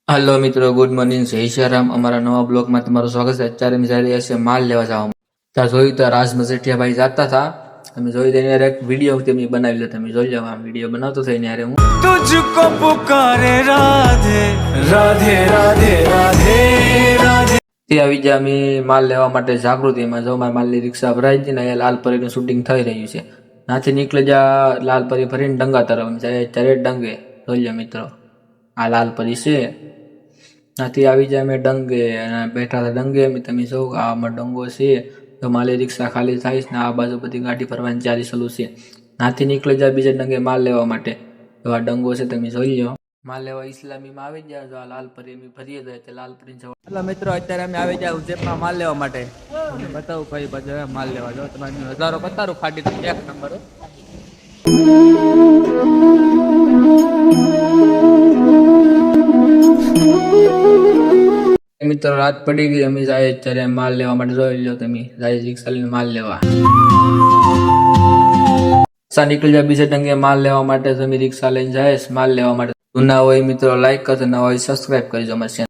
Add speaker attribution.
Speaker 1: Hello मित्रों, good morning. जय श्री राम। અમારા નવા બ્લોગમાં તમારું સ્વાગત છે। અત્યારે અમે જઈ રહ્યા છીએ માલ લેવા જવા। ત્યાં જોયું તો રાજ મસેઠિયા ભાઈ જાતા હતા। તમે જોઈ તો યાર એક વિડીયો તમે બનાવી લો। તમે જોઈ લો, આ વિડીયો બનાવતો થઈને યાર હું
Speaker 2: तुझको पुकारे राधे राधे राधे राधे राधे।
Speaker 1: તે આવી ગયા અમે માલ લેવા માટે જાગૃતિમાં। જો મારી માલની રિક્ષા ભરાઈ ગઈ ને અહીંયા લાલપરીનું શૂટિંગ થઈ રહ્યું છે। નાથી નીકળી જા લાલપરી ફરીને ડંગા તરફ જાય। ત્યારે ડંગે જોઈ લો મિત્રો, આ લાલપરી છે। નાથી આવી જાય અમે ડંગે અને બેઠા હતા ડંગે અમે। તમે જો આમાં ડંગો છે તો માલી રિક્ષા ખાલી થાય ને આ બાજુ બધી ગાડી ફરવાની ચાલી ચાલુ છે। નાથી નીકળી જાય બીજા ડંગે માલ લેવા માટે। તો આ ડંગો છે, તમે જોઈ લો। માલ લેવા ઇસ્લામીમાં આવી જાય। જો આ લાલપરી અમે ભરીએ જાય તો લાલપરી જવા।
Speaker 3: हेलो मित्रों, અત્યારે અમે આવી ગયા ઉજેપમાં માલ લેવા માટે। તમને બતાવું કઈ બાજુ માલ લેવા જો તમે હજારો કતારો ફાડી તો એક નંબર હો।
Speaker 1: મિત્રો રાત પડી ગઈ, અમે જાય અત્યારે માલ લેવા માટે। જોઈ લો તમે, જાય રિક્ષા લઈને માલ લેવા। રિક્ષા નીકળી જાય બીજા ડંગે માલ લેવા માટે। તમે રિક્ષા લઈને જાય માલ લેવા માટે। ના હોય મિત્રો લાઈક કરજો, ના હોય સબસ્ક્રાઈબ કરજો અમારી ચેનલ।